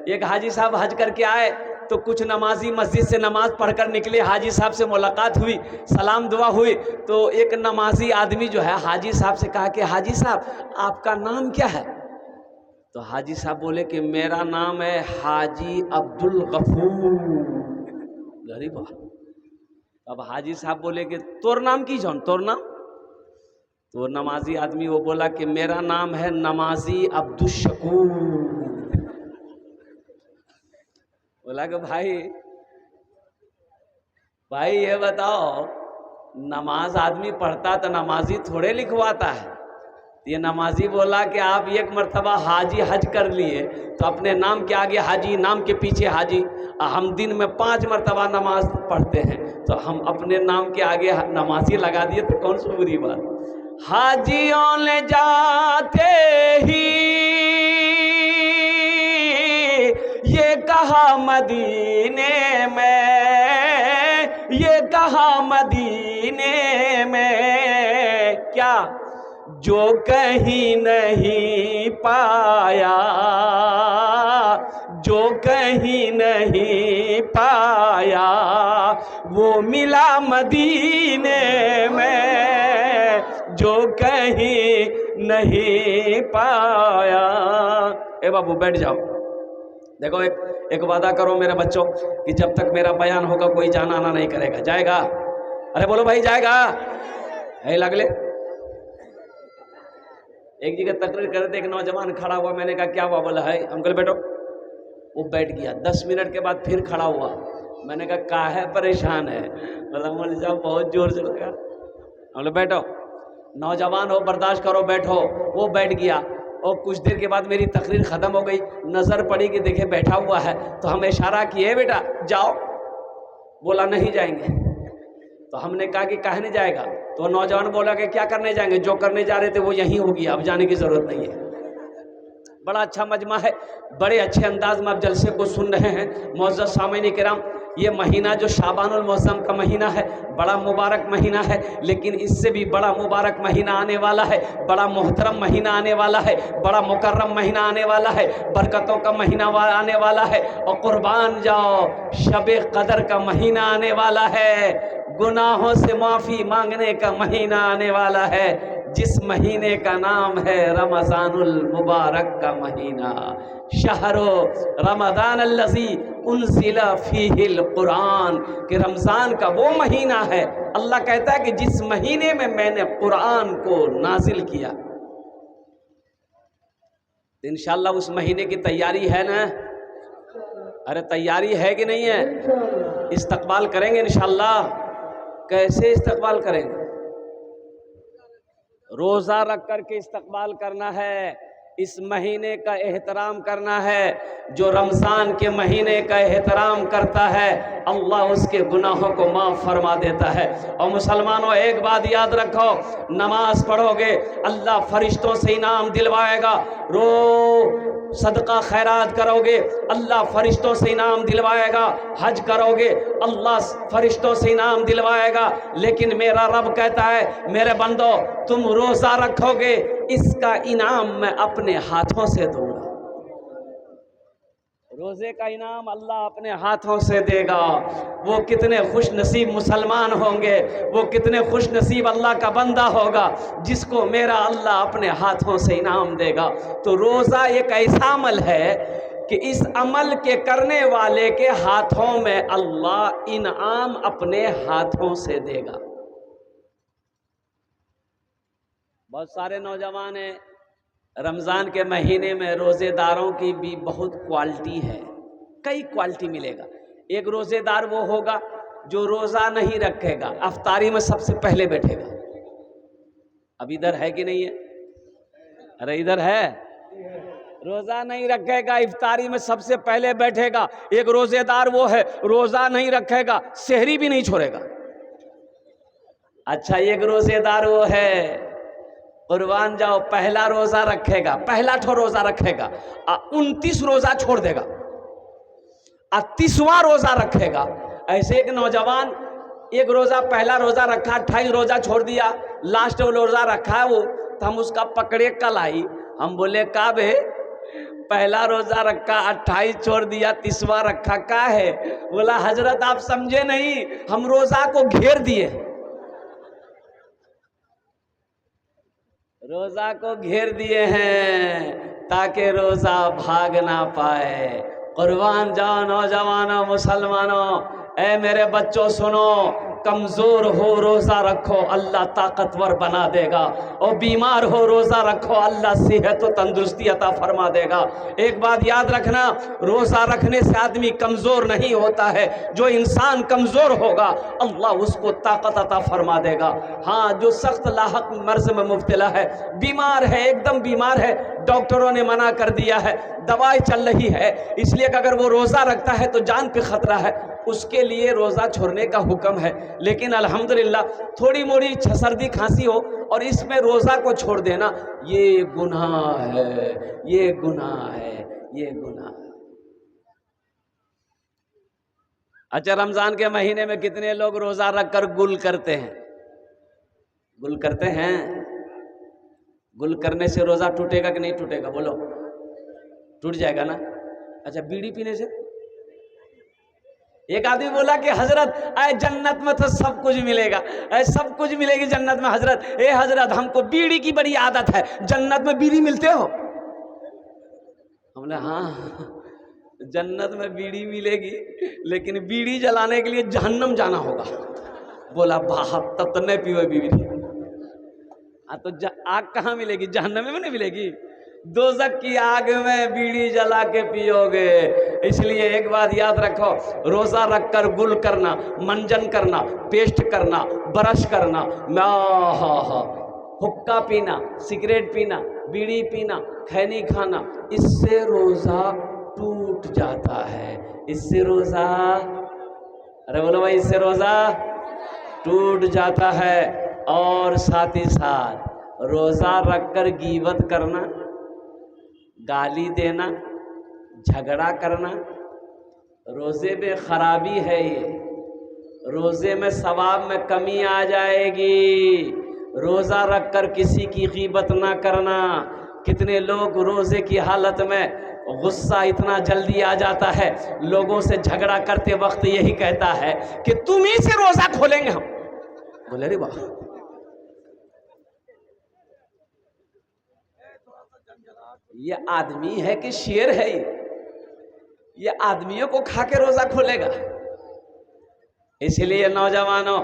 ایک حاجی صاحب حج کر کے آئے تو کچھ نمازی مسجد سے نماز پڑھ کر نکلے، حاجی صاحب سے ملاقات ہوئی، سلام دعا ہوئی، تو ایک نمازی آدمی جو ہے حاجی صاحب سے کہا کہ حاجی صاحب آپ کا نام کیا ہے؟ تو حاجی صاحب بولے کہ میرا نام ہے حاجی عبدالغفور۔ غریب۔ اب حاجی صاحب بولے کہ تور نام کی جون، تور نام؟ تو نمازی آدمی وہ بولا کہ میرا نام ہے نمازی عبدالشکور۔ بولا کہ بھائی یہ بتاؤ، نماز آدمی پڑھتا تو نمازی تھوڑے لکھواتا ہے۔ یہ نمازی بولا کہ آپ ایک مرتبہ حاجی حج کر لیے تو اپنے نام کے آگے حاجی، نام کے پیچھے حاجی، ہم دن میں 5 مرتبہ نماز پڑھتے ہیں تو ہم اپنے نام کے آگے نمازی لگا دیے تو کون سی بری بات؟ حاجیوں نے جاتے ہی یہ کہا مدینے میں، یہ کہا مدینے میں، کیا جو کہیں نہیں پایا، جو کہیں نہیں پایا وہ ملا مدینے میں، جو کہیں نہیں پایا۔ اے بابو بیٹھ جاؤ، دیکھو ایک وعدہ کرو میرے بچوں کہ جب تک میرا بیان ہوگا کوئی جانا آنا نہیں کرے گا، جائے گا؟ ارے بولو بھائی جائے گا؟ ہے لگلے ایک جگہ تقریر کر رہے تھے، ایک نوجوان کھڑا ہوا، میں نے کہا کیا ہوا؟ بولا ہے انکل بیٹھو۔ وہ بیٹھ گیا، 10 منٹ کے بعد پھر کھڑا ہوا، میں نے کہا کاہے پریشان ہے؟ بولا مول صاحب بہت زور سے لگا۔ بولے بیٹھو، نوجوان ہو برداشت کرو، بیٹھو۔ وہ بیٹھ گیا اور کچھ دیر کے بعد میری تقریر ختم ہو گئی، نظر پڑی کہ دیکھے بیٹھا ہوا ہے تو ہم اشارہ کیے بیٹا جاؤ، بولا نہیں جائیں گے۔ تو ہم نے کہا کہ کہنے جائے گا؟ تو نوجوان بولا کہ کیا کرنے جائیں گے، جو کرنے جا رہے تھے وہ یہیں ہو گیا، اب جانے کی ضرورت نہیں ہے۔ بڑا اچھا مجمع ہے، بڑے اچھے انداز میں آپ جلسے کو سن رہے ہیں۔ معزز سامعین کرام، یہ مہینہ جو شعبان المعظم کا مہینہ ہے بڑا مبارک مہینہ ہے، لیکن اس سے بھی بڑا مبارک مہینہ آنے والا ہے، بڑا محترم مہینہ آنے والا ہے، بڑا مکرم مہینہ آنے والا ہے، برکتوں کا مہینہ آنے والا ہے، اور قربان جاؤ شب قدر کا مہینہ آنے والا ہے، گناہوں سے معافی مانگنے کا مہینہ آنے والا ہے، جس مہینے کا نام ہے رمضان المبارک کا مہینہ۔ شہر رمضان الذی انزل فیہ القرآن، کہ رمضان کا وہ مہینہ ہے، اللہ کہتا ہے کہ جس مہینے میں میں نے قرآن کو نازل کیا۔ انشاءاللہ اس مہینے کی تیاری ہے نا؟ ارے تیاری ہے کہ نہیں ہے؟ استقبال کریں گے انشاءاللہ؟ کیسے استقبال کریں گے؟ روزہ رکھ کر کے استقبال کرنا ہے، اس مہینے کا احترام کرنا ہے۔ جو رمضان کے مہینے کا احترام کرتا ہے اللہ اس کے گناہوں کو معاف فرما دیتا ہے۔ اور مسلمانوں ایک بات یاد رکھو، نماز پڑھو گے اللہ فرشتوں سے انعام دلوائے گا، صدقہ خیرات کرو گے اللہ فرشتوں سے انعام دلوائے گا، حج کرو گے اللہ فرشتوں سے انعام دلوائے گا، لیکن میرا رب کہتا ہے میرے بندو تم روزہ رکھو گے اس کا انعام میں اپنے ہاتھوں سے دوں گا۔ روزے کا انعام اللہ اپنے ہاتھوں سے دے گا۔ وہ کتنے خوش نصیب مسلمان ہوں گے، وہ کتنے خوش نصیب اللہ کا بندہ ہوگا جس کو میرا اللہ اپنے ہاتھوں سے انعام دے گا۔ تو روزہ ایک ایسا عمل ہے کہ اس عمل کے کرنے والے کے ہاتھوں میں اللہ انعام اپنے ہاتھوں سے دے گا۔ بہت سارے نوجوان ہیں، رمضان کے مہینے میں روزے داروں کی بھی بہت کوالٹی ہے، کئی کوالٹی ملے گا۔ ایک روزے دار وہ ہوگا جو روزہ نہیں رکھے گا، افطاری میں سب سے پہلے بیٹھے گا۔ اب ادھر ہے کہ نہیں ہے؟ ارے ادھر ہے، روزہ نہیں رکھے گا افطاری میں سب سے پہلے بیٹھے گا۔ ایک روزے دار وہ ہے روزہ نہیں رکھے گا سحری بھی نہیں چھوڑے گا۔ اچھا ایک روزے دار وہ ہے قربان جاؤ پہلا روزہ رکھے گا، پہلا روزہ رکھے گا 29 روزہ چھوڑ دے گا، 30واں روزہ رکھے گا۔ ایسے ایک نوجوان ایک روزہ پہلا روزہ رکھا 28 روزہ چھوڑ دیا، لاسٹ روزہ رکھا ہے وہ، تو ہم اس کا پکڑے کل آئی، ہم بولے کعب ہے پہلا روزہ رکھا 28 چھوڑ دیا 30واں رکھا کا ہے؟ بولا حضرت آپ سمجھے نہیں، ہم روزہ کو گھیر دیے، روزہ کو گھیر دیے ہیں تاکہ روزہ بھاگ نہ پائے۔ قربان جاؤ نوجوانوں مسلمانوں، اے میرے بچوں سنو، کمزور ہو روزہ رکھو اللہ طاقتور بنا دے گا، اور بیمار ہو روزہ رکھو اللہ صحت و تندرستی عطا فرما دے گا۔ ایک بات یاد رکھنا، روزہ رکھنے سے آدمی کمزور نہیں ہوتا ہے، جو انسان کمزور ہوگا اللہ اس کو طاقت عطا فرما دے گا۔ ہاں جو سخت لاحق مرض میں مبتلا ہے، بیمار ہے، ایک دم بیمار ہے، ڈاکٹروں نے منع کر دیا ہے، دوائی چل رہی ہے، اس لیے کہ اگر وہ روزہ رکھتا ہے تو جان پہ خطرہ ہے، اس کے لیے روزہ چھوڑنے کا حکم ہے۔ لیکن الحمدللہ تھوڑی موڑی سردی کھانسی ہو اور اس میں روزہ کو چھوڑ دینا، یہ گناہ ہے، یہ گناہ ہے، یہ گناہ ہے۔ اچھا رمضان کے مہینے میں کتنے لوگ روزہ رکھ کر گل کرتے ہیں؟ گل کرتے ہیں؟ گل کرنے سے روزہ ٹوٹے گا کہ نہیں ٹوٹے گا؟ بولو، ٹوٹ جائے گا نا۔ اچھا بیڑی پینے سے؟ ایک آدمی بولا کہ حضرت اے جنت میں تو سب کچھ ملے گا، اے سب کچھ ملے گی جنت میں حضرت، اے حضرت ہم کو بیڑی کی بڑی عادت ہے، جنت میں بیڑی ملتے ہو؟ ہم نے ہاں جنت میں بیڑی ملے گی، لیکن بیڑی جلانے کے لیے جہنم جانا ہوگا۔ بولا باپ تب تو نہیں پیو بیڑی۔ ہاں تو آگ کہاں ملے گی؟ جہنم میں نہیں ملے گی، دوزخ کی آگ میں بیڑی جلا کے پیو گے۔ اس لیے ایک بات یاد رکھو، روزہ رکھ کر گل کرنا، منجن کرنا، پیسٹ کرنا، برش کرنا، حقہ پینا، سگریٹ پینا، بیڑی پینا، کھینی کھانا، اس سے روزہ ٹوٹ جاتا ہے، اس سے روزہ، ارے بولو بھائی، اس سے روزہ ٹوٹ جاتا ہے۔ اور ساتھ ہی ساتھ روزہ رکھ کر غیبت کرنا، گالی دینا، جھگڑا کرنا، روزے میں خرابی ہے، یہ روزے میں ثواب میں کمی آ جائے گی۔ روزہ رکھ کر کسی کی غیبت نہ کرنا۔ کتنے لوگ روزے کی حالت میں غصہ اتنا جلدی آ جاتا ہے، لوگوں سے جھگڑا کرتے وقت یہی کہتا ہے کہ تم ہی سے روزہ کھولیں گے ہم۔ بولے رے واہ، یہ آدمی ہے کہ شیر ہے؟ یہ آدمیوں کو کھا کے روزہ کھولے گا؟ اس لیے نوجوانوں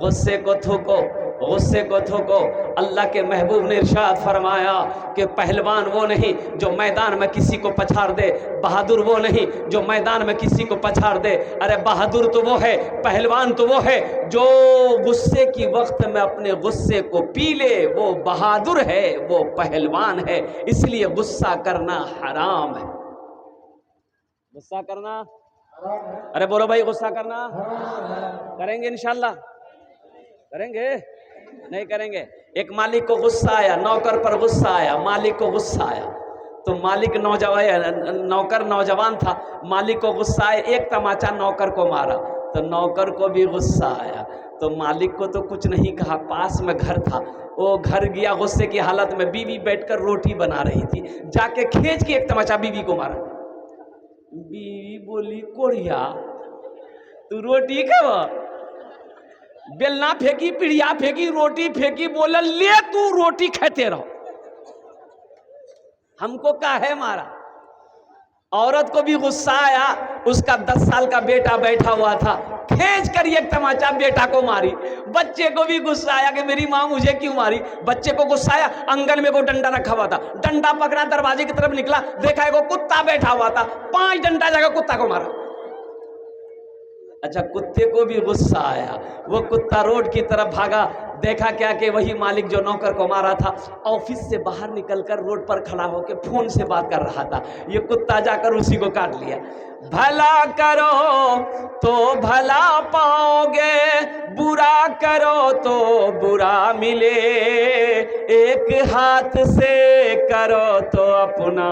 غصے کو تھوکو، غصے کو تھوکو۔ اللہ کے محبوب نے ارشاد فرمایا کہ پہلوان وہ نہیں جو میدان میں کسی کو پچھاڑ دے، بہادر وہ نہیں جو میدان میں کسی کو پچھاڑ دے۔ ارے بہادر تو وہ ہے، پہلوان تو وہ ہے جو غصے کی وقت میں اپنے غصے کو پی لے، وہ بہادر ہے، وہ پہلوان ہے۔ اس لیے غصہ کرنا حرام ہے۔ غصہ کرنا، ارے بولو بھائی، غصہ کرنا کریں گے انشاءاللہ؟ کریں گے؟ نہیں کریں گے۔ ایک مالک کو غصہ آیا، نوکر پر غصہ آیا، مالک کو غصہ آیا تو مالک نوکر نوجوان تھا، مالک کو غصہ آیا، ایک تماچا نوکر کو مارا تو نوکر کو بھی غصہ آیا تو مالک کو تو کچھ نہیں کہا، پاس میں گھر تھا، وہ گھر گیا غصے کی حالت میں، بیوی بیٹھ کر روٹی بنا رہی تھی، جا کے کھینچ کے ایک تماچا بیوی کو مارا۔ بیوی بولی کوڑیا تو روٹی کھاوا، بیلنا پھینکی، پڑیا پھینکی، روٹی پھینکی، بولا لے تو روٹی کھاتے رہو، ہم کو کاہے مارا؟ عورت کو بھی غصہ آیا، اس کا 10 سال کا بیٹا بیٹھا ہوا تھا، کھینچ کر ایک تماچا بیٹا کو ماری۔ بچے کو بھی غصہ آیا کہ میری ماں مجھے کیوں ماری؟ بچے کو غصہ آیا، انگن میں کوئی ڈنڈا رکھا ہوا تھا، ڈنڈا پکڑا، دروازے کی طرف نکلا، دیکھا ایک کتا بیٹھا ہوا تھا، 5 ڈنڈا جا کے کتا کو مارا۔ اچھا کتے کو بھی غصہ آیا، وہ کتا روڈ کی طرف بھاگا، دیکھا کیا کہ وہی مالک جو نوکر کو مارا تھا آفس سے باہر نکل کر روڈ پر کھڑا ہو کے فون سے بات کر رہا تھا، یہ کتا جا کر اسی کو کاٹ لیا۔ بھلا کرو تو بھلا پاؤ گے، برا کرو تو برا ملے، ایک ہاتھ سے کرو تو اپنا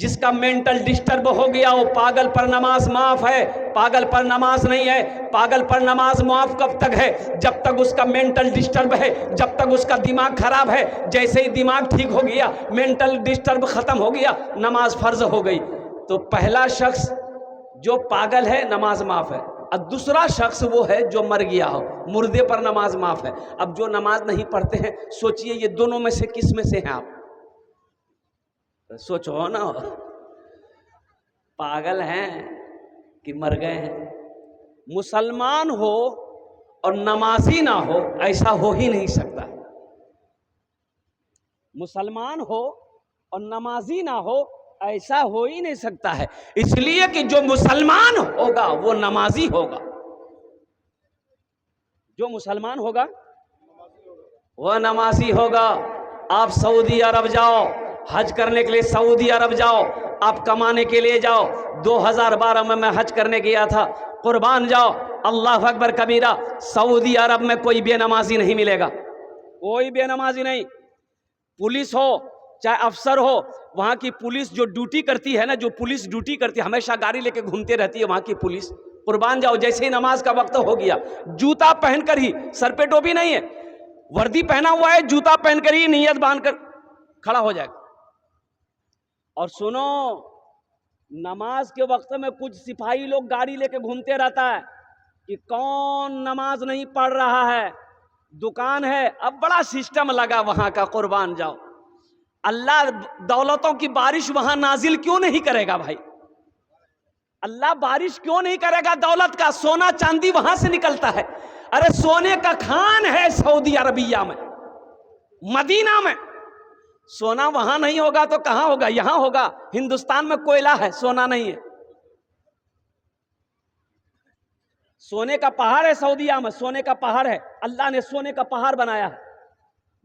جس کا مینٹل ڈسٹرب ہو گیا وہ پاگل پر نماز معاف ہے، پاگل پر نماز نہیں ہے۔ پاگل پر نماز معاف کب تک ہے؟ جب تک اس کا مینٹل ڈسٹرب ہے، جب تک اس کا دماغ خراب ہے۔ جیسے ہی دماغ ٹھیک ہو گیا، مینٹل ڈسٹرب ختم ہو گیا، نماز فرض ہو گئی۔ تو پہلا شخص جو پاگل ہے نماز معاف ہے، اور دوسرا شخص وہ ہے جو مر گیا ہو، مردے پر نماز معاف ہے۔ اب جو نماز نہیں پڑھتے ہیں، سوچئے یہ دونوں میں سے کس میں سے ہیں آپ؟ سوچو نا، پاگل ہیں کہ مر گئے ہیں؟ مسلمان ہو اور نمازی نہ ہو، ایسا ہو ہی نہیں سکتا۔ مسلمان ہو اور نمازی نہ ہو، ایسا ہو ہی نہیں سکتا ہے۔ اس لیے کہ جو مسلمان ہوگا وہ نمازی ہوگا، جو مسلمان ہوگا وہ نمازی ہوگا۔ آپ سعودی عرب جاؤ، حج کرنے کے لیے سعودی عرب جاؤ، آپ کمانے کے لیے جاؤ۔ 2012 میں حج کرنے گیا تھا، قربان جاؤ، اللہ اکبر کبیرہ، سعودی عرب میں کوئی بے نمازی نہیں ملے گا، کوئی بے نمازی نہیں۔ پولیس ہو چاہے افسر ہو، وہاں کی پولیس جو ڈیوٹی کرتی ہے نا، جو پولیس ڈیوٹی کرتی ہے، ہمیشہ گاڑی لے کے گھومتے رہتی ہے وہاں کی پولیس۔ قربان جاؤ، جیسے ہی نماز کا وقت ہو گیا، جوتا پہن کر ہی، سر پہ ٹوپی نہیں ہے، وردی پہنا ہوا ہے، جوتا پہن کر ہی نیت باندھ کر کھڑا ہو جائے گا۔ اور سنو، نماز کے وقت میں کچھ سپاہی لوگ گاڑی لے کے گھومتے رہتا ہے کہ کون نماز نہیں پڑھ رہا ہے۔ دکان ہے، اب بڑا سسٹم لگا وہاں کا، قربان جاؤ۔ اللہ دولتوں کی بارش وہاں نازل کیوں نہیں کرے گا بھائی؟ اللہ بارش کیوں نہیں کرے گا دولت کا؟ سونا چاندی وہاں سے نکلتا ہے۔ ارے سونے کا کھان ہے سعودی عربیہ میں، مدینہ میں۔ سونا وہاں نہیں ہوگا تو کہاں ہوگا؟ یہاں ہوگا۔ ہندوستان میں کوئلہ ہے، سونا نہیں ہے۔ سونے کا پہاڑ ہے سعودیہ میں، سونے کا پہاڑ ہے، اللہ نے سونے کا پہاڑ بنایا ہے۔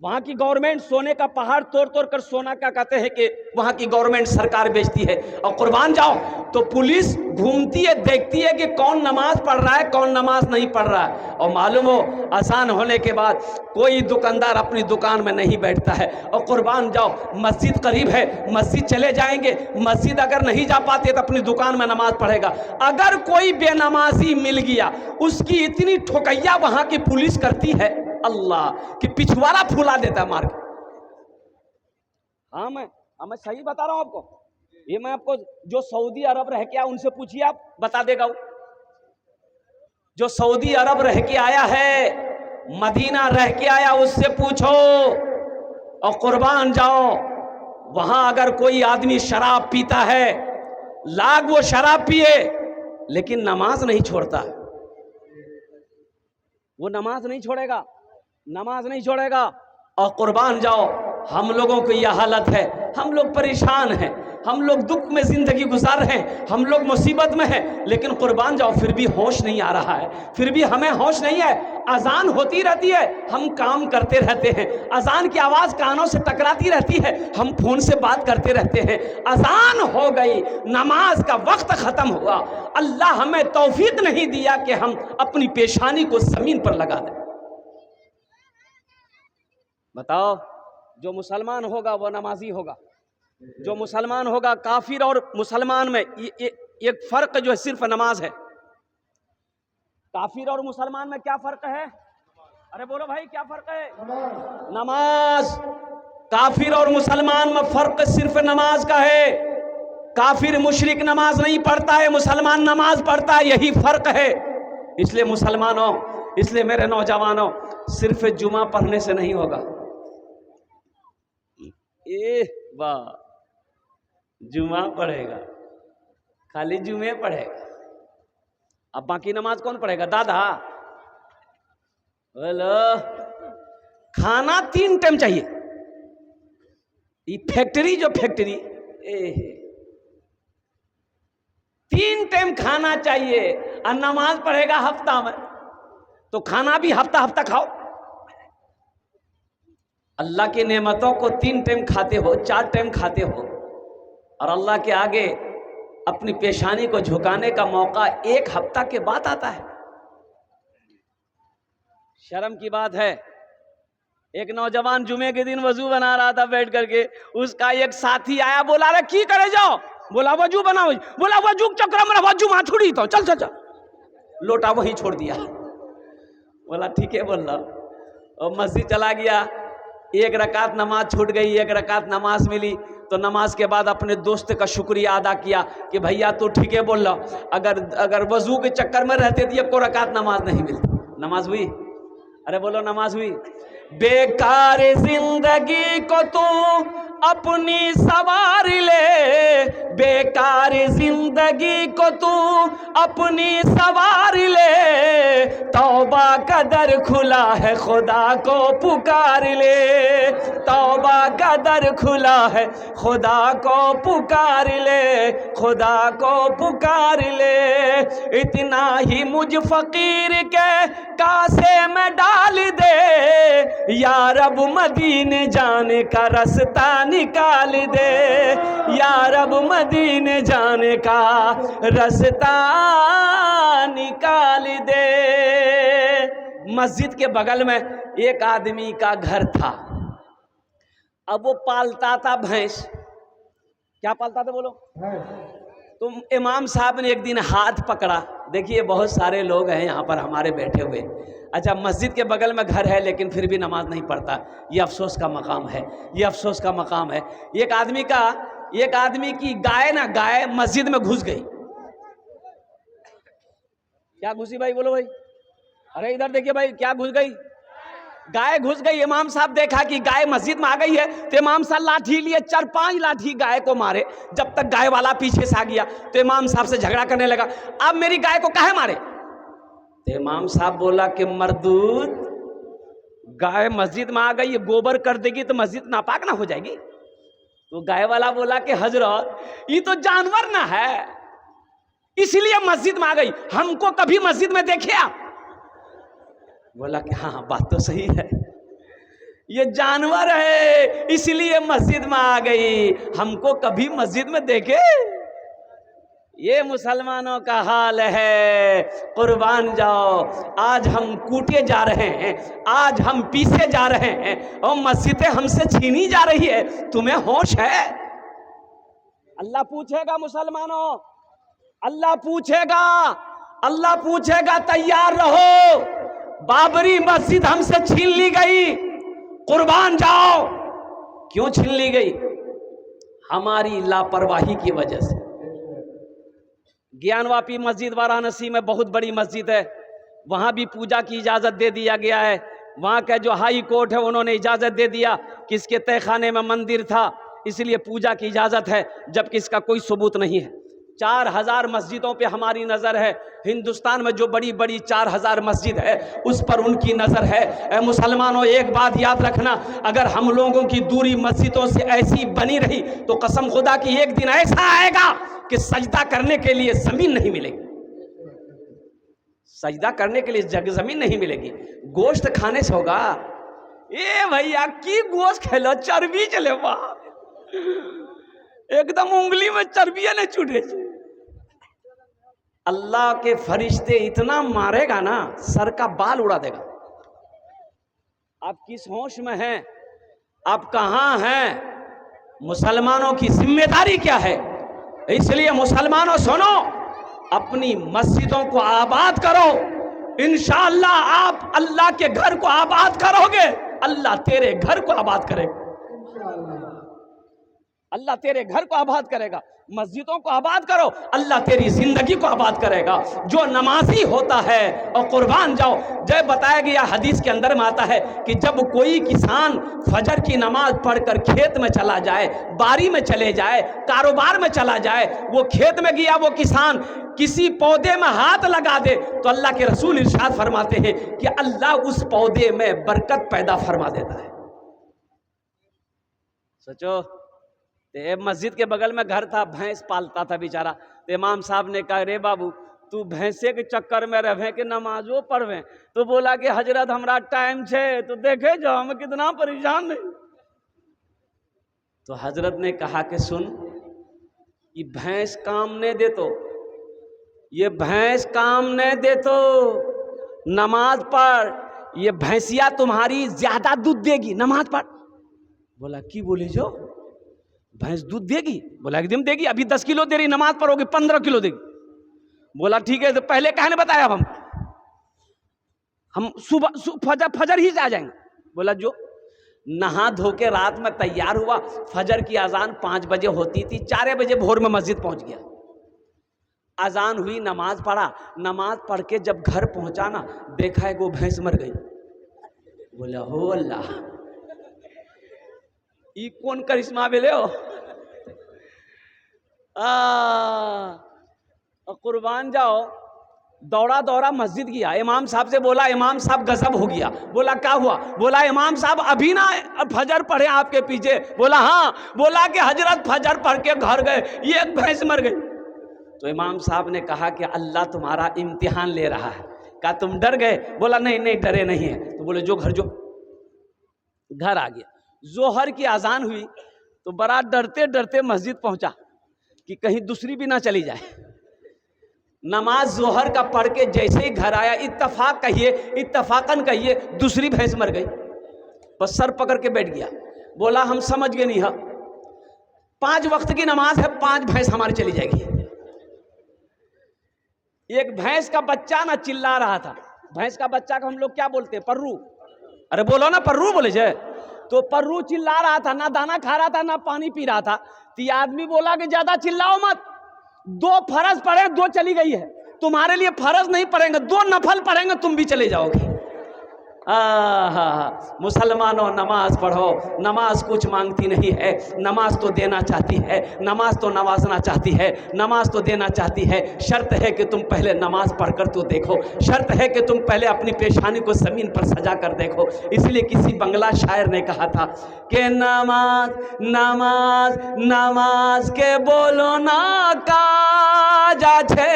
وہاں کی گورنمنٹ سونے کا پہاڑ توڑ توڑ کر سونا کیا کہتے ہیں کہ وہاں کی گورنمنٹ سرکار بیچتی ہے۔ اور قربان جاؤ، تو پولیس گھومتی ہے، دیکھتی ہے کہ کون نماز پڑھ رہا ہے، کون نماز نہیں پڑھ رہا ہے۔ اور معلوم ہو، آسان ہونے کے بعد کوئی دکاندار اپنی دکان میں نہیں بیٹھتا ہے۔ اور قربان جاؤ، مسجد قریب ہے، مسجد چلے جائیں گے، مسجد اگر نہیں جا پاتے تو اپنی دکان میں نماز پڑھے گا۔ اگر کوئی بے نمازی مل گیا، اس کی اتنی ٹھوکیا وہاں کی پولیس کرتی ہے اللہ کہ پچھواڑا پھولا دیتا ہے مار کے۔ ہاں میں صحیح بتا رہا ہوں آپ کو، یہ میں آپ کو جو سعودی عرب رہ کے آیا ان سے پوچھیے، آپ بتا دے گا۔ جو سعودی عرب رہ کے آیا ہے، مدینہ رہ کے آیا، اس سے پوچھو۔ اور قربان جاؤ، وہاں اگر کوئی آدمی شراب پیتا ہے، لاکھ وہ شراب پیے لیکن نماز نہیں چھوڑتا، وہ نماز نہیں چھوڑے گا، نماز نہیں چھوڑے گا۔ اور قربان جاؤ، ہم لوگوں کو یہ حالت ہے، ہم لوگ پریشان ہیں، ہم لوگ دکھ میں زندگی گزار رہے ہیں، ہم لوگ مصیبت میں ہیں، لیکن قربان جاؤ پھر بھی ہوش نہیں آ رہا ہے، پھر بھی ہمیں ہوش نہیں ہے۔ اذان ہوتی رہتی ہے، ہم کام کرتے رہتے ہیں، اذان کی آواز کانوں سے ٹکراتی رہتی ہے، ہم فون سے بات کرتے رہتے ہیں۔ اذان ہو گئی، نماز کا وقت ختم ہوا، اللہ ہمیں توفیق نہیں دیا کہ ہم اپنی پیشانی کو زمین پر لگا دیں۔ بتاؤ، جو مسلمان ہوگا وہ نمازی ہوگا، جو مسلمان ہوگا۔ کافر اور مسلمان میں ایک فرق جو ہے صرف نماز ہے۔ کافر اور مسلمان میں کیا فرق ہے؟ ارے بولو بھائی، کیا فرق ہے؟ نماز۔ کافر اور مسلمان میں فرق صرف نماز کا ہے۔ کافر مشرک نماز نہیں پڑھتا ہے، مسلمان نماز پڑھتا ہے، یہی فرق ہے۔ اس لیے مسلمانوں، اس لیے میرے نوجوانوں، صرف جمعہ پڑھنے سے نہیں ہوگا۔ واہ، جمعہ پڑھے گا، خالی جمعے پڑھے گا، اب باقی نماز کون پڑھے گا؟ دادا بولو، کھانا 3 ٹائم چاہیے۔ یہ فیکٹری، جو فیکٹری 3 ٹائم کھانا چاہیے، اور نماز پڑھے گا ہفتہ میں، تو کھانا بھی ہفتہ ہفتہ کھاؤ۔ اللہ کی نعمتوں کو 3 ٹائم کھاتے ہو، 4 ٹائم کھاتے ہو، اور اللہ کے آگے اپنی پیشانی کو جھکانے کا موقع 1 ہفتہ کے بعد آتا ہے۔ شرم کی بات ہے، ایک نوجوان جمعے کے دن وضو بنا رہا تھا بیٹھ کر کے، اس کا ایک ساتھی آیا، بولا رہے کی کرے جاؤ؟ بولا وضو بناؤ، بولا وضو چکر میں وضو ماں چھوڑی تو چل چل چل، لوٹا وہیں چھوڑ دیا۔ بولا ٹھیک ہے بول رہا، اور مسجد چلا گیا، ایک رکعت نماز چھوٹ گئی، ایک رکعت نماز ملی، تو نماز کے بعد اپنے دوست کا شکریہ ادا کیا کہ بھیا تو ٹھیک ہے بول رہا، اگر وضو کے چکر میں رہتے تو یہ کو رکعت نماز نہیں ملتی۔ نماز ہوئی؟ ارے بولو نماز ہوئی؟ بیکار زندگی کو تو اپنی سوار لے، بیکار زندگی کو تو اپنی سوار لے، توبہ کا در کھلا ہے خدا کو پکار لے، توبہ کا در کھلا ہے خدا کو پکار لے، خدا کو پکار لے، اتنا ہی مجھ فقیر کے کاسے میں ڈال دے، یا رب مدینے جانے کا رستہ نکال دے، یا رب مدینے جانے کا رستہ نکال دے۔ مسجد کے بغل میں ایک آدمی کا گھر تھا، اب وہ پالتا تھا بھینس۔ کیا پالتا تھا بولو؟ تو امام صاحب نے ایک دن ہاتھ پکڑا، دیکھیے بہت سارے لوگ ہیں یہاں پر ہمارے بیٹھے ہوئے، اچھا مسجد کے بغل میں گھر ہے لیکن پھر بھی نماز نہیں پڑھتا، یہ افسوس کا مقام ہے، یہ افسوس کا مقام ہے۔ ایک آدمی کی گائے مسجد میں گھس گئی۔ کیا گھسی بھائی بولو بھائی؟ ارے ادھر دیکھیے بھائی، کیا گھس گئی؟ گائے گھس گئی۔ امام صاحب دیکھا کہ گائے مسجد میں آ گئی ہے تو امام صاحب لاٹھی لیے 4-5 لاٹھی گائے کو مارے، جب تک گائے والا پیچھے سے آ گیا تو امام صاحب سے جھگڑا کرنے لگا، اب میری گائے کو کاہے مارے؟ تو امام صاحب بولا کہ مردود، گائے مسجد میں آ گئی، یہ گوبر کر دے گی تو مسجد ناپاک نہ ہو جائے گی؟ تو گائے والا بولا کہ حضرت یہ تو جانور نہ ہے، اس لیے مسجد میں آ گئی، ہم کو کبھی مسجد میں دیکھے آپ؟ بولا کہ ہاں بات تو صحیح ہے، یہ جانور ہے اس لیے مسجد میں آ گئی، ہم کو کبھی مسجد میں دیکھے؟ یہ مسلمانوں کا حال ہے، قربان جاؤ۔ آج ہم کوٹے جا رہے ہیں، آج ہم پیسے جا رہے ہیں، اور مسجدیں ہم سے چھینی جا رہی ہے، تمہیں ہوش ہے؟ اللہ پوچھے گا مسلمانوں، اللہ پوچھے گا، اللہ پوچھے گا، تیار رہو۔ بابری مسجد ہم سے چھین لی گئی، قربان جاؤ۔ کیوں چھین لی گئی؟ ہماری لاپرواہی کی وجہ سے۔ گیان واپی مسجد وارانسی میں بہت بڑی مسجد ہے، وہاں بھی پوجا کی اجازت دے دیا گیا ہے۔ وہاں کا جو ہائی کورٹ ہے انہوں نے اجازت دے دیا کہ اس کے تہہ خانے میں مندر تھا، اس لیے پوجا کی اجازت ہے، جبکہ اس کا کوئی ثبوت نہیں ہے۔ 4000 مسجدوں پہ ہماری نظر ہے، ہندوستان میں جو بڑی بڑی 4000 مسجد ہے اس پر ان کی نظر ہے۔ اے مسلمانوں، ایک بات یاد رکھنا، اگر ہم لوگوں کی دوری مسجدوں سے ایسی بنی رہی تو قسم خدا کی ایک دن ایسا آئے گا کہ سجدہ کرنے کے لیے زمین نہیں ملے گی، سجدہ کرنے کے لیے زمین نہیں ملے گی، گوشت کھانے سے ہوگا۔ اے بھیا کی گوشت کھلو، چربی چلے وہاں، ایک دم انگلی میں چربیاں نے چھوٹے۔ اللہ کے فرشتے اتنا مارے گا نا، سر کا بال اڑا دے گا۔ آپ کس ہوش میں ہیں؟ آپ کہاں ہیں؟ مسلمانوں کی ذمہ داری کیا ہے؟ اس لیے مسلمانوں سنو، اپنی مسجدوں کو آباد کرو، انشاءاللہ آپ اللہ کے گھر کو آباد کرو گے، اللہ تیرے گھر کو آباد کرے گا، اللہ تیرے گھر کو آباد کرے گا۔ مسجدوں کو آباد کرو، اللہ تیری زندگی کو آباد کرے گا۔ جو نمازی ہوتا ہے، اور قربان جاؤ، جب بتایا گیا حدیث کے اندر میں آتا ہے کہ جب کوئی کسان فجر کی نماز پڑھ کر کھیت میں چلا جائے، باری میں چلے جائے، کاروبار میں چلا جائے، وہ کھیت میں گیا وہ کسان کسی پودے میں ہاتھ لگا دے تو اللہ کے رسول ارشاد فرماتے ہیں کہ اللہ اس پودے میں برکت پیدا فرما دیتا ہے۔ سوچو، مسجد کے بغل میں گھر تھا، بھینس پالتا تھا بیچارہ، تو امام صاحب نے کہا رے بابو تو بھینسے کے چکر میں رہے کہ نمازوں پڑھویں؟ تو بولا کہ حضرت ہمارا ٹائم چھے تو دیکھے جاؤ ہم کتنا پریشان نہیں۔ تو حضرت نے کہا کہ سن، یہ بھینس کام نہیں دے تو، یہ بھینس کام نہیں دے تو نماز پڑھ، یہ بھینسیا تمہاری زیادہ دودھ دے گی، نماز پڑھ۔ بولا کی بولے جو بھینس دودھ دے گی؟ بولا ایک دم دے گی، ابھی 10 کلو دے رہی، نماز پڑھو گے 15 کلو دے گی۔ بولا ٹھیک ہے، تو پہلے کہنے بتایا ہم صبح فجر ہی سے آ جائیں گے۔ بولا جو نہا دھو کے رات میں تیار ہوا، فجر کی اذان 5 بجے ہوتی تھی، 4 بجے بھور میں مسجد پہنچ گیا، اذان ہوئی، نماز پڑھا، نماز پڑھ کے جب گھر پہنچا نا، دیکھا ہے کہ وہ بھینس مر گئی۔ بولا ہو اللہ، یہ کون کرشمہ بلے ہو؟ قربان جاؤ، دوڑا دوڑا مسجد گیا، امام صاحب سے بولا امام صاحب غضب ہو گیا۔ بولا کیا ہوا؟ بولا امام صاحب ابھی نا فجر پڑھے آپ کے پیچھے۔ بولا ہاں۔ بولا کہ حضرت فجر پڑھ کے گھر گئے، یہ ایک بھینس مر گئی۔ تو امام صاحب نے کہا کہ اللہ تمہارا امتحان لے رہا ہے۔ کہا تم ڈر گئے؟ بولا نہیں ڈرے نہیں ہیں۔ تو بولے جو گھر آ گیا۔ ظہر کی اذان ہوئی تو بڑا ڈرتے ڈرتے مسجد پہنچا کہ کہیں دوسری بھی نہ چلی جائے۔ نماز ظہر کا پڑھ کے جیسے ہی گھر آیا، اتفاقاً کہیے دوسری بھینس مر گئی۔ بس سر پکڑ کے بیٹھ گیا۔ بولا ہم سمجھ گئے نہیں، 5 وقت کی نماز ہے، 5 بھینس ہماری چلی جائے گی۔ ایک بھینس کا بچہ نہ چلا رہا تھا۔ بھینس کا بچہ کو ہم لوگ کیا بولتے ہیں؟ پرو۔ ارے بولو نا پرو بولے جائے۔ تو پرو چلا رہا تھا، نہ دانا کھا رہا تھا نہ پانی پی رہا تھا۔ تو یہ آدمی بولا کہ زیادہ چلاؤ مت، 2 فرض پڑھے 2 چلی گئی ہے، تمہارے لیے فرض نہیں پڑھیں گے، 2 نفل پڑھیں گے، تم بھی چلے جاؤ گے۔ مسلمانوں نماز پڑھو، نماز کچھ مانگتی نہیں ہے، نماز تو دینا چاہتی ہے، نماز تو نوازنا چاہتی ہے، نماز تو دینا چاہتی ہے۔ شرط ہے کہ تم پہلے نماز پڑھ کر تو دیکھو، شرط ہے کہ تم پہلے اپنی پیشانی کو زمین پر سجا کر دیکھو۔ اس لیے کسی بنگلہ شاعر نے کہا تھا کہ نماز نماز نماز کے بولو نا کاج আছে,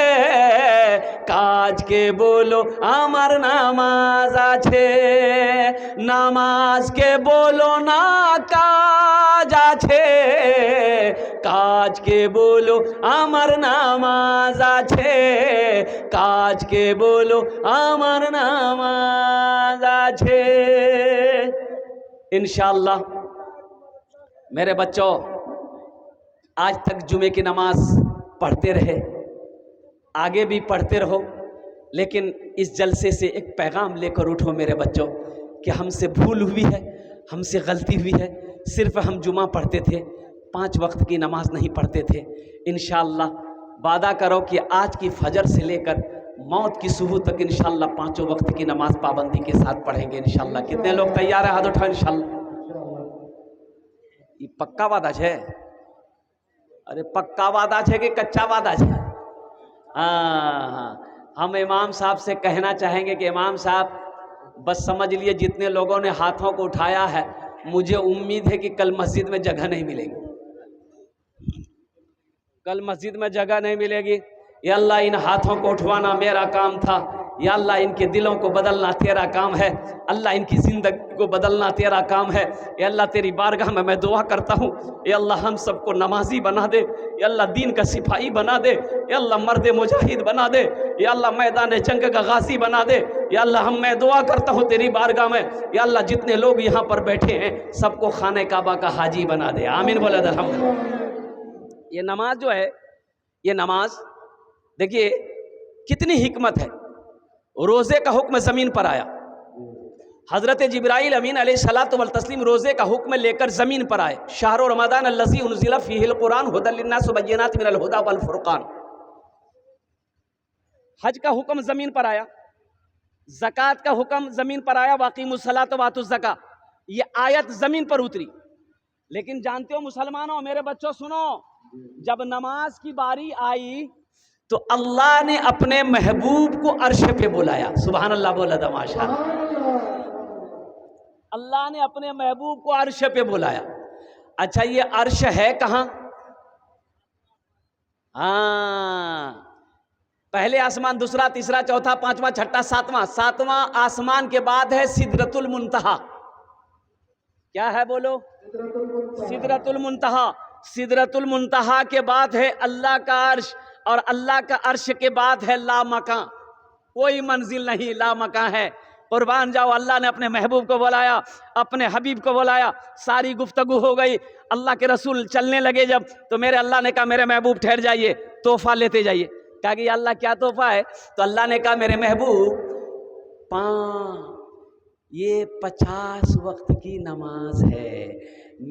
কাজকে বলো আমার নামাজ আছে, নামাজকে বলো না কাজ আছে, কাজকে বলো আমার নামাজ আছে, কাজকে বলো আমার নামাজ আছে। انشاءاللہ میرے بچوں آج تک جمعے کی نماز پڑھتے رہے، آگے بھی پڑھتے رہو، لیکن اس جلسے سے ایک پیغام لے کر اٹھو میرے بچوں کہ ہم سے بھول ہوئی ہے، ہم سے غلطی ہوئی ہے، صرف ہم جمعہ پڑھتے تھے، 5 وقت کی نماز نہیں پڑھتے تھے۔ انشاءاللہ وعدہ کرو کہ آج کی فجر سے لے کر موت کی صبح تک انشاءاللہ 5 وقت کی نماز پابندی کے ساتھ پڑھیں گے انشاءاللہ۔ کتنے لوگ تیار ہیں؟ ہاتھ اٹھاؤ انشاءاللہ۔ یہ پکا وعدہ ہے؟ ارے پکا وعدہ ہے کہ کچا وعدہ ہے؟ ہاں، ہم امام صاحب سے کہنا چاہیں گے کہ امام صاحب بس سمجھ لیے جتنے لوگوں نے ہاتھوں کو اٹھایا ہے، مجھے امید ہے کہ کل مسجد میں جگہ نہیں ملے گی، کل مسجد میں جگہ نہیں ملے گی۔ یا اللہ ان ہاتھوں کو اٹھوانا میرا کام تھا، یا اللہ ان کے دلوں کو بدلنا تیرا کام ہے، اللہ ان کی زندگی کو بدلنا تیرا کام ہے۔ یا اللہ تیری بارگاہ میں دعا کرتا ہوں، یا اللہ ہم سب کو نمازی بنا دے، یا اللہ دین کا سپاہی بنا دے، یا اللہ مرد مجاہد بنا دے، یا اللہ میدان جنگ کا غازی بنا دے۔ یا اللہ میں دعا کرتا ہوں تیری بارگاہ میں، یا اللہ جتنے لوگ یہاں پر بیٹھے ہیں سب کو خانہ کعبہ کا حاجی بنا دے، آمین بولے الحمدللہ۔ یہ نماز جو ہے، یہ نماز دیکھیے کتنی حکمت ہے۔ روزے کا حکم زمین پر آیا، حضرت جبرائیل امین علیہ الصلوۃ والتسلیم روزے کا حکم لے کر زمین پر آئے۔ شہر رمضان الذی انزل فیہ القرآن ھدی للناس وبینات من الھدی والفرقان۔ حج کا حکم زمین پر آیا، زکوٰۃ کا حکم زمین پر آیا، واقیموا الصلاۃ وآتوا الزکاۃ، یہ آیت زمین پر اتری۔ لیکن جانتے ہو مسلمانوں، میرے بچوں سنو، جب نماز کی باری آئی تو اللہ نے اپنے محبوب کو عرش پہ بلایا۔ سبحان اللہ بولا تھا ماشاء اللہ۔ اللہ نے اپنے محبوب کو عرش پہ بلایا۔ اچھا یہ عرش ہے کہاں؟ ہاں، پہلے آسمان، دوسرا، تیسرا، چوتھا، پانچواں، چھٹا، ساتواں آسمان کے بعد ہے سدرۃ المنتہا۔ کیا ہے بولو؟ سدرۃ المنتہا۔ سدرۃ المنتہا کے بعد ہے اللہ کا عرش، اور اللہ کا عرش کے بعد ہے لا مکان، کوئی منزل نہیں، لا مکان ہے۔ قربان جاؤ اللہ نے اپنے محبوب کو بلایا, اپنے حبیب کو بلایا, ساری گفتگو ہو گئی. اللہ کے رسول چلنے لگے جب, تو میرے اللہ نے کہا میرے محبوب ٹھہر جائیے, تحفہ لیتے جائیے. کہا کہ اللہ کیا تحفہ ہے؟ تو اللہ نے کہا میرے محبوب یہ 50 وقت کی نماز ہے,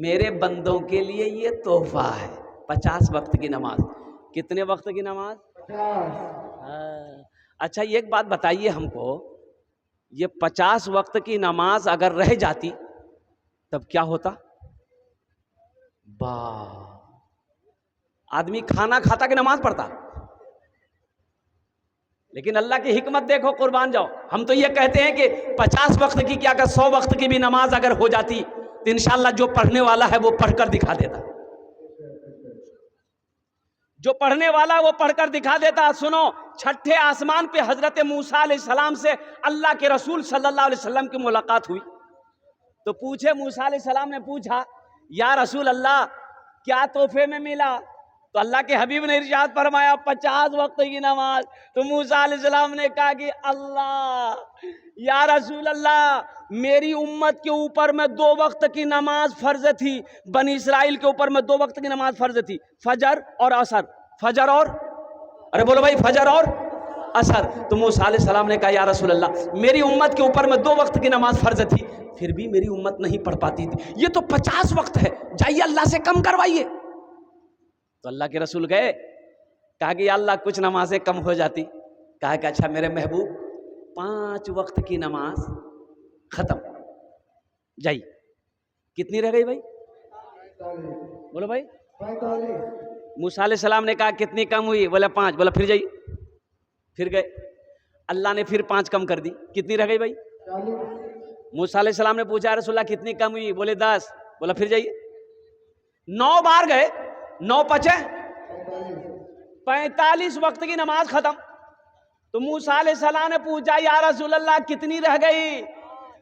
میرے بندوں کے لیے یہ تحفہ ہے. 50 وقت کی نماز. کتنے وقت کی نماز؟ 50. اچھا ایک بات بتائیے ہم کو, یہ 50 وقت کی نماز اگر رہ جاتی تب کیا ہوتا؟ آدمی کھانا کھاتا کہ نماز پڑھتا؟ لیکن اللہ کی حکمت دیکھو, قربان جاؤ. ہم تو یہ کہتے ہیں کہ 50 وقت کی کیا کہ 100 وقت کی بھی نماز اگر ہو جاتی تو انشاءاللہ جو پڑھنے والا ہے وہ پڑھ کر دکھا دیتا. جو پڑھنے والا وہ پڑھ کر دکھا دیتا. سنو, چھٹے آسمان پہ حضرت موسیٰ علیہ السلام سے اللہ کے رسول صلی اللہ علیہ وسلم کی ملاقات ہوئی. تو پوچھے, موسیٰ علیہ السلام نے پوچھا یا رسول اللہ کیا تحفے میں ملا؟ تو اللہ کے حبیب نے ارشاد فرمایا 50 وقت کی نماز. تو موسیٰ علیہ السلام نے کہا کہ اللہ یا رسول اللہ, میری امت کے اوپر میں 2 وقت کی نماز فرض تھی, بنی اسرائیل کے اوپر میں 2 وقت کی نماز فرض تھی, فجر اور عصر. فجر اور, ارے بولو بھائی, فجر اور عصر. تو موسیٰ علیہ السلام نے کہا یا رسول اللہ میری امت کے اوپر میں 2 وقت کی نماز فرض تھی, پھر بھی میری امت نہیں پڑھ پاتی تھی, یہ تو 50 وقت ہے, جائیے اللہ سے کم کروائیے. تو اللہ کے رسول گئے, کہا کہ یا اللہ کچھ نمازیں کم ہو جاتی. کہا کہ اچھا میرے محبوب 5 وقت کی نماز ختم, جائیے. کتنی رہ گئی بھائی؟ بولو بھائی. موسیٰ علیہ السلام نے کہا کتنی کم ہوئی؟ بولا 5. بولا پھر جائیے. پھر گئے, اللہ نے پھر 5 کم کر دی. کتنی رہ گئی بھائی؟ موسیٰ علیہ السلام نے پوچھا رسول اللہ کتنی کم ہوئی؟ بولے 10. بولا پھر جائیے. 9 بار گئے, 9 پچے 45 وقت کی نماز ختم. تو موسیٰ علیہ السلام نے پوچھا یا رسول اللہ کتنی رہ گئی؟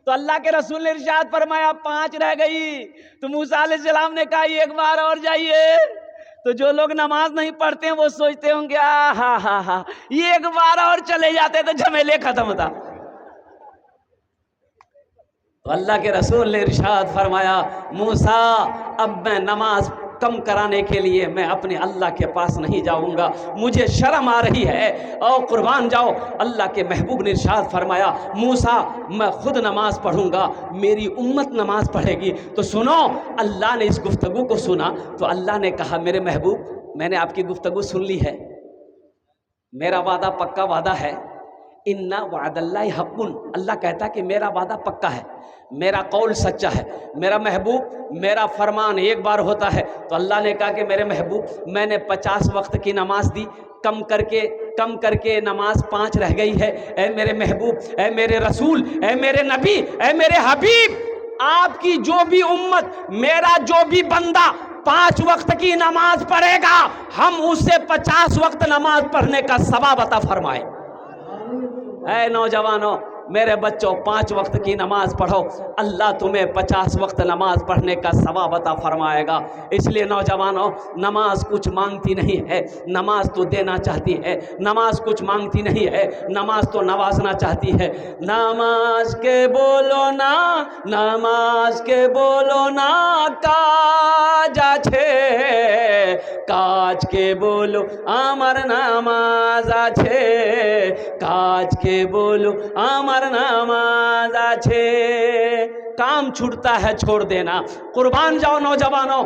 تو اللہ کے رسول نے ارشاد فرمایا 5 رہ گئی. تو موسیٰ علیہ السلام نے کہا ایک بار اور جائیے. تو جو لوگ نماز نہیں پڑھتے ہیں وہ سوچتے ہوں گے ہاں یہ ایک بار اور چلے جاتے تو جھمیلے ختم ہوتا. تو اللہ کے رسول نے ارشاد فرمایا موسیٰ اب میں نماز کم کرانے کے لیے میں اپنے اللہ کے پاس نہیں جاؤں گا, مجھے شرم آ رہی ہے. اور قربان جاؤ, اللہ کے محبوب نے ارشاد فرمایا موسیٰ میں خود نماز پڑھوں گا, میری امت نماز پڑھے گی. تو سنو, اللہ نے اس گفتگو کو سنا تو اللہ نے کہا میرے محبوب میں نے آپ کی گفتگو سن لی ہے, میرا وعدہ پکا وعدہ ہے. ان وعد اللہ حق, اللہ کہتا کہ میرا وعدہ پکا ہے, میرا قول سچا ہے. میرا محبوب میرا فرمان ایک بار ہوتا ہے. تو اللہ نے کہا کہ میرے محبوب میں نے 50 وقت کی نماز دی, کم کر کے نماز 5 رہ گئی ہے. اے میرے محبوب, اے میرے رسول, اے میرے نبی, اے میرے حبیب, آپ کی جو بھی امت, میرا جو بھی بندہ 5 وقت کی نماز پڑھے گا ہم اسے 50 وقت نماز پڑھنے کا ثواب عطا فرمائیں. اے نوجوانوں, میرے بچوں 5 وقت کی نماز پڑھو, اللہ تمہیں 50 وقت نماز پڑھنے کا ثواب عطا فرمائے گا. اس لیے نوجوانوں, نماز کچھ مانگتی نہیں ہے, نماز تو دینا چاہتی ہے. نماز کچھ مانگتی نہیں ہے, نماز تو نوازنا چاہتی ہے. نماز کے بولو نا, نماز کے بولو نا কাজ আছে, কাজকে বলো আমার নামাজ আছে, কাজকে বলো আমার নামাজ আছে. کام چھوٹتا ہے چھوڑ دینا. قربان جاؤ نوجوانوں,